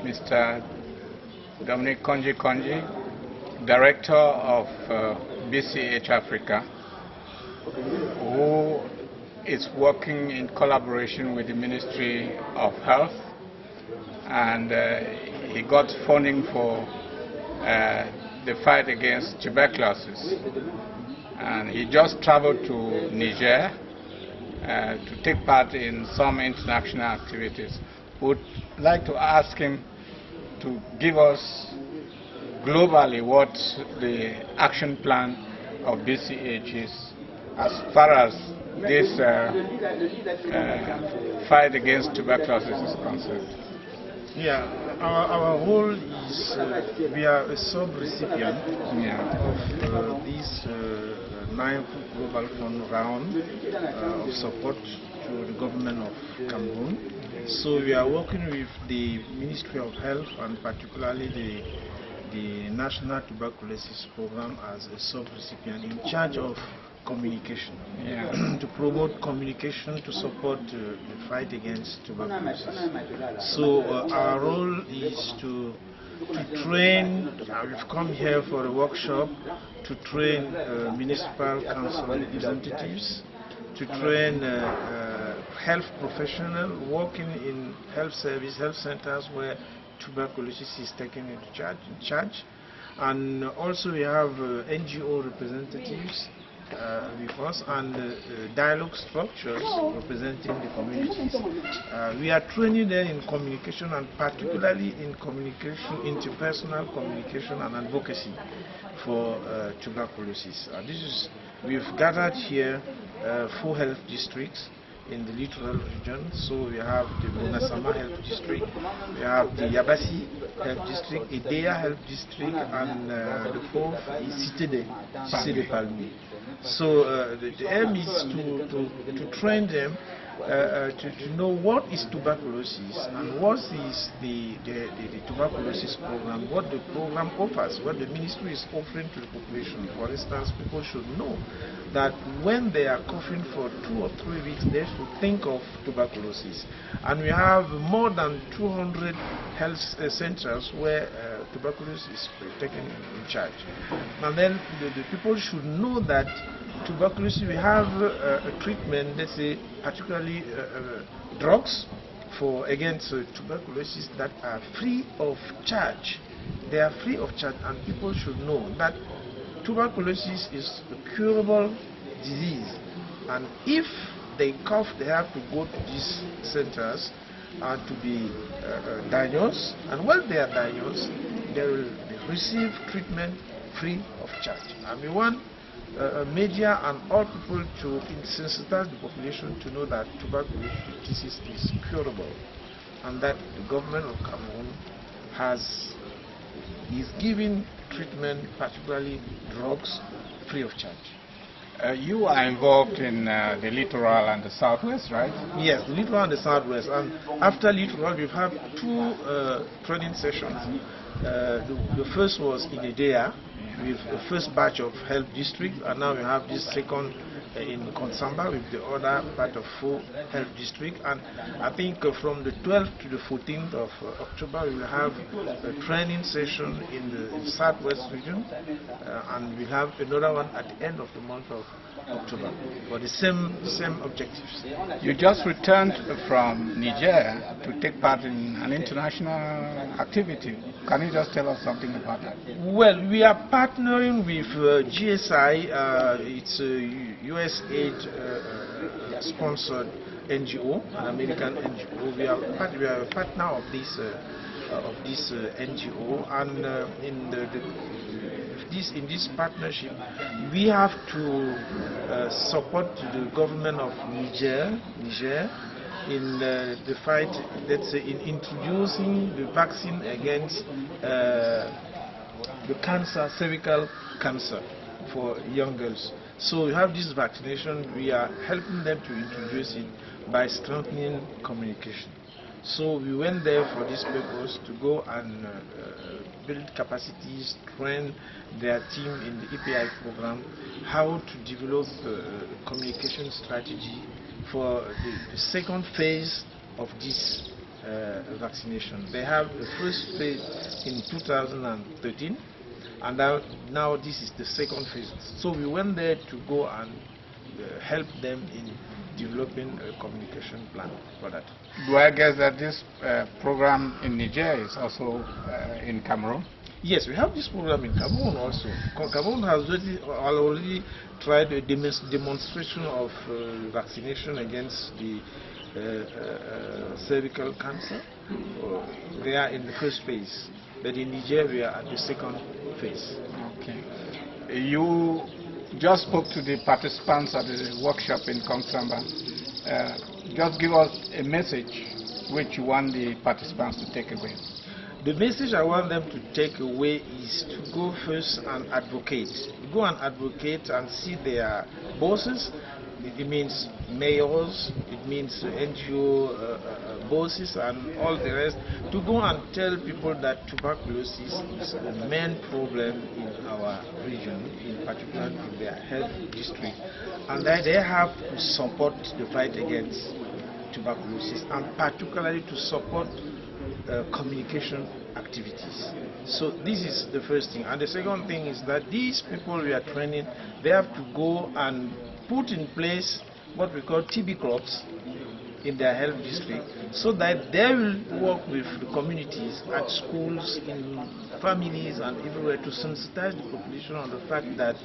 Mr. Kondji Kondji, Director of BCH Africa, who is working in collaboration with the Ministry of Health, and he got funding for the fight against tuberculosis. And he just traveled to Niger to take part in some international activities. Would like to ask him to give us globally what the action plan of BCH is as far as this fight against tuberculosis is concerned. Yeah, our role is we are a sub-recipient of this 9th Global Fund round of support to the government of Cameroon. So we are working with the Ministry of Health and particularly the National Tuberculosis Program as a sub-recipient in charge of communication, to promote communication to support the fight against tuberculosis. So our role is to train, we've come here for a workshop to train municipal council representatives, to train health professionals working in health centers where tuberculosis is taken into charge. And also we have NGO representatives with us and dialogue structures representing the communities. We are training them in communication, and particularly in communication, interpersonal communication and advocacy for tuberculosis. We've gathered here 4 health districts in the littoral region. So we have the Bonasama Health District, we have the Yabasi Health District, Idea Health District, and the 4th is Cité de Palmier. So the aim is to train them to know what is tuberculosis and what is the tuberculosis program, what the program offers, what the ministry is offering to the population. For instance, people should know that when they are coughing for 2 or 3 weeks, they should think of tuberculosis. And we have more than 200 health centers where tuberculosis is taken in charge. And then the people should know that tuberculosis, we have a treatment, let's say, particularly drugs against tuberculosis that are free of charge. They are free of charge, and people should know that tuberculosis is a curable disease. And if they cough, they have to go to these centers to be diagnosed. And when they are diagnosed, they will receive treatment free of charge. And we want media and all people to sensitize the population to know that tuberculosis is curable, and that the government of Cameroon is giving treatment, particularly drugs, free of charge. You are involved in the littoral and the southwest, right? Yes, the littoral and the southwest. And after littoral, we've had 2 training sessions. The first was in Idea, with the first batch of health district, and now we have this second in Konsamba with the other part of 4 health district. And I think from the 12th to the 14th of October we will have a training session in the southwest region, and we'll have another one at the end of the month of October for the same objectives. You just returned from Niger to take part in an international activity. Can you just tell us something about that? Well, we are partnering with GSI. It's a USAID sponsored NGO, an American NGO. We are a partner of this NGO, and in this partnership, we have to support the government of Niger in the fight, let's say, in introducing the vaccine against the cancer, cervical cancer for young girls. So we have this vaccination. We are helping them to introduce it by strengthening communication. So we went there for this purpose, to go and build capacities, train their team in the EPI program, how to develop a communication strategy for the second phase of this vaccination. They have the first phase in 2013, and now this is the second phase. So we went there to go and help them in developing a communication plan for that. Do I guess that this program in Niger is also in Cameroon? Yes, we have this program in Cameroon also. Cameroon has already tried a demonstration of vaccination against the cervical cancer. They are in the first phase, but in Niger we are at the second phase. Okay. You just spoke to the participants at the workshop in Kongsamba. Just give us a message which you want the participants to take away. The message I want them to take away is to go first and advocate. Go and advocate and see their bosses. It means mayors, it means NGO bosses and all the rest, to go and tell people that tuberculosis is the main problem in our region, in particular in their health district, and that they have to support the fight against tuberculosis, and particularly to support communication activities. So this is the first thing. And the second thing is that these people we are training, they have to go and put in place what we call TB clubs in their health district, so that they will work with the communities at schools, in families and everywhere, to sensitize the population on the fact that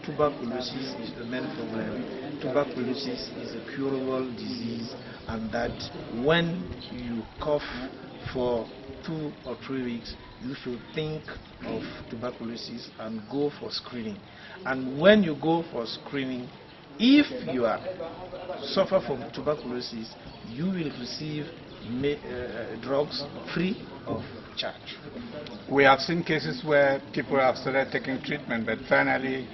tuberculosis is the main problem. Tuberculosis is a curable disease, and that when you cough for 2 or 3 weeks, you should think of tuberculosis and go for screening. And when you go for screening, if you suffer from tuberculosis, you will receive drugs free of charge. We have seen cases where people have started taking treatment, but finally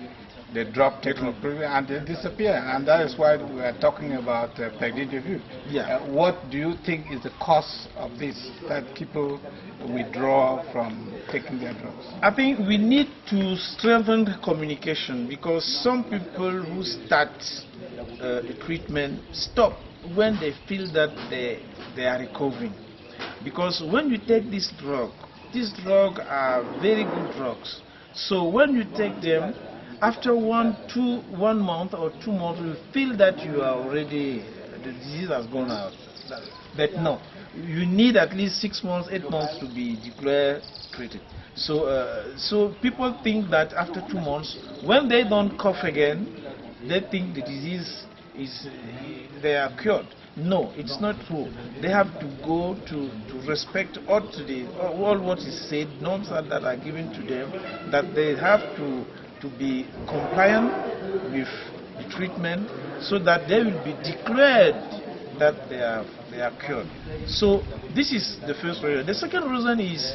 they drop taking treatment and they disappear, and that is why we are talking about PEGD. Yeah. What do you think is the cause of this, that people withdraw from taking their drugs? I think we need to strengthen the communication, because some people who start the treatment stop when they feel that they are recovering. Because when you take these drugs are very good drugs. So when you take them, after 1 month or 2 months, you feel that you are already, the disease has gone out. But no, you need at least 6 months, 8 months to be declared treated. So people think that after 2 months, when they don't cough again, they think the disease they are cured. No, it's not true. They have to go to respect all what is said, norms that are given to them, that they have to be compliant with the treatment, so that they will be declared that they are cured. So this is the first reason. The second reason is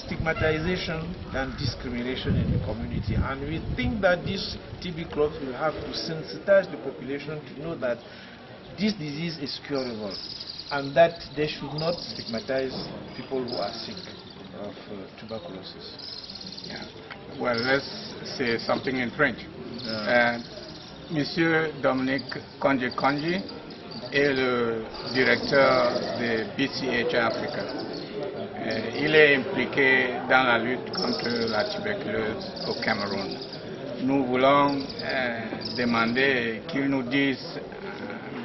stigmatization and discrimination in the community, and we think that these TB clubs will have to sensitize the population to know that this disease is curable, and that they should not stigmatize people who are sick of tuberculosis. Yeah. Well, let's say something in French. Monsieur Kondji Kondji est le directeur de BCH Africa. Il est impliqué dans la lutte contre la tuberculose au Cameroun. Nous voulons demander qu'il nous dise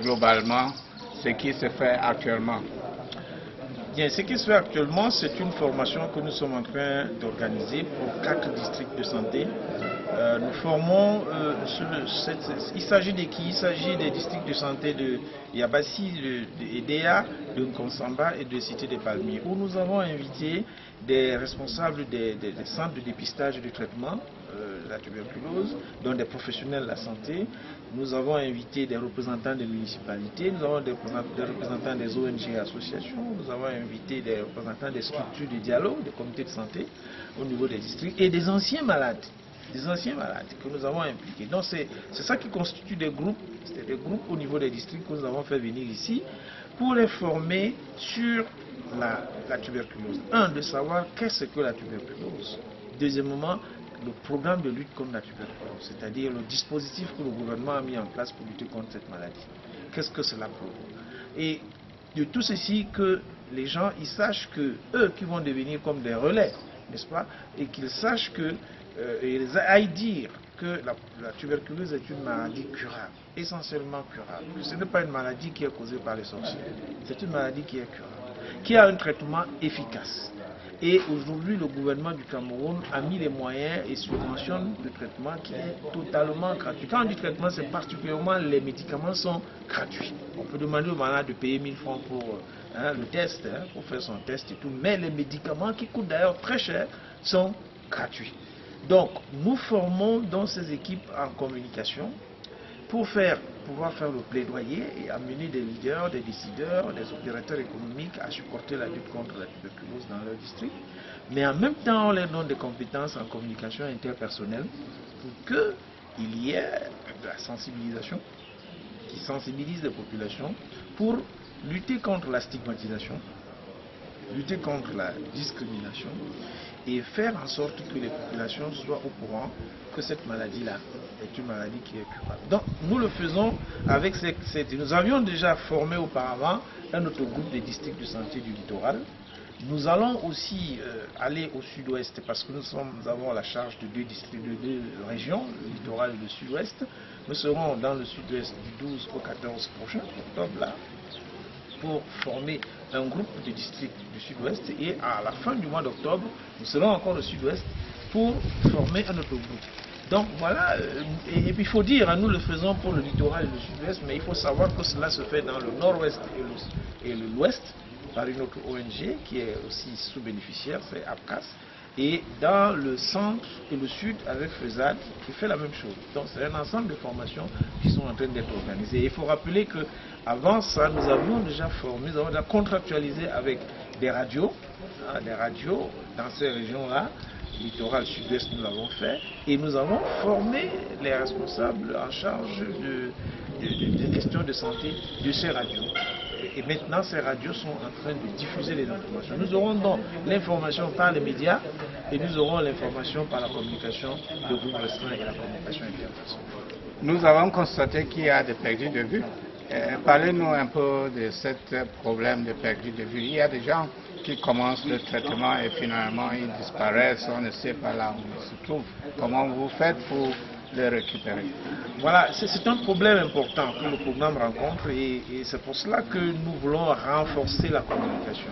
globalement ce qui se fait actuellement. Bien, ce qui se fait actuellement, c'est une formation que nous sommes en train d'organiser pour 4 districts de santé. Nous formons, il s'agit de qui? Il s'agit des districts de santé de Yabassi, de Edea, de Nkonsamba et de Cité des Palmiers, où nous avons invité des responsables des centres de dépistage et de traitement de la tuberculose, dont des professionnels de la santé. Nous avons invité des représentants des municipalités, nous avons des représentants des ONG et associations, nous avons invité des représentants des structures de dialogue, des comités de santé au niveau des districts, et des anciens malades que nous avons impliqués. Donc c'est ça qui constitue des groupes, c'est des groupes au niveau des districts que nous avons fait venir ici pour les former sur la tuberculose. Un, de savoir qu'est-ce que la tuberculose. Deuxièmement, le programme de lutte contre la tuberculose, c'est-à-dire le dispositif que le gouvernement a mis en place pour lutter contre cette maladie. Qu'est-ce que cela provoque? Et de tout ceci que les gens ils sachent que eux qui vont devenir comme des relais, n'est-ce pas, et qu'ils sachent que ils aillent dire que la tuberculose est une maladie curable, essentiellement curable. Ce n'est pas une maladie qui est causée par les sorciers, c'est une maladie qui est curable, qui a un traitement efficace. Et aujourd'hui, le gouvernement du Cameroun a mis les moyens et subventionne le traitement qui est totalement gratuit. Quand on dit traitement, c'est particulièrement les médicaments sont gratuits. On peut demander au malade de payer 1000 francs pour le test, pour faire son test et tout. Mais les médicaments qui coûtent d'ailleurs très cher sont gratuits. Donc, nous formons dans ces équipes en communication pour pouvoir faire le plaidoyer et amener des leaders, des décideurs, des opérateurs économiques à supporter la lutte contre la tuberculose dans leur district. Mais en même temps, on leur donne des compétences en communication interpersonnelle pour qu'il y ait de la sensibilisation, qui sensibilise les populations pour lutter contre la stigmatisation, lutter contre la discrimination et faire en sorte que les populations soient au courant que cette maladie-là est une maladie qui est curable. Donc nous le faisons avec nous avions déjà formé auparavant un autre groupe des districts de santé du littoral. Nous allons aussi aller au sud-ouest parce que nous avons la charge de deux régions, le littoral et le sud-ouest. Nous serons dans le sud-ouest du 12 au 14 prochain, octobre là, pour former un groupe de districts du sud-ouest et à la fin du mois d'octobre, nous serons encore au sud-ouest pour former un autre groupe. Donc voilà, et puis il faut dire, nous le faisons pour le littoral et le sud-ouest, mais il faut savoir que cela se fait dans le nord-ouest et l'ouest par une autre ONG qui est aussi sous-bénéficiaire, c'est APCAS, et dans le centre et le sud avec FESAD qui fait la même chose. Donc c'est un ensemble de formations qui sont en train d'être organisées. Il faut rappeler que avant ça, nous avions déjà formé, nous avons déjà contractualisé avec des radios dans ces régions-là. Littoral sud-ouest, nous l'avons fait, et nous avons formé les responsables en charge des questions de santé de ces radios. Et maintenant, ces radios sont en train de diffuser les informations. Nous aurons donc l'information par les médias et nous aurons l'information par la communication de groupe restreint et la communication interpersonnelle. Nous avons constaté qu'il y a des perdus de vue. Parlez-nous un peu de ce problème de perdus de vue. Il y a des gens qui commencent le traitement et finalement ils disparaissent, on ne sait pas là où ils se trouvent. Comment vous faites pour les récupérer? Voilà, c'est un problème important que le programme rencontre et c'est pour cela que nous voulons renforcer la communication.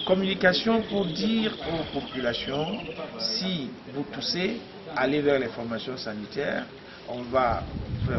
Communication pour dire aux populations, si vous toussez, allez vers les formations sanitaires, on va faire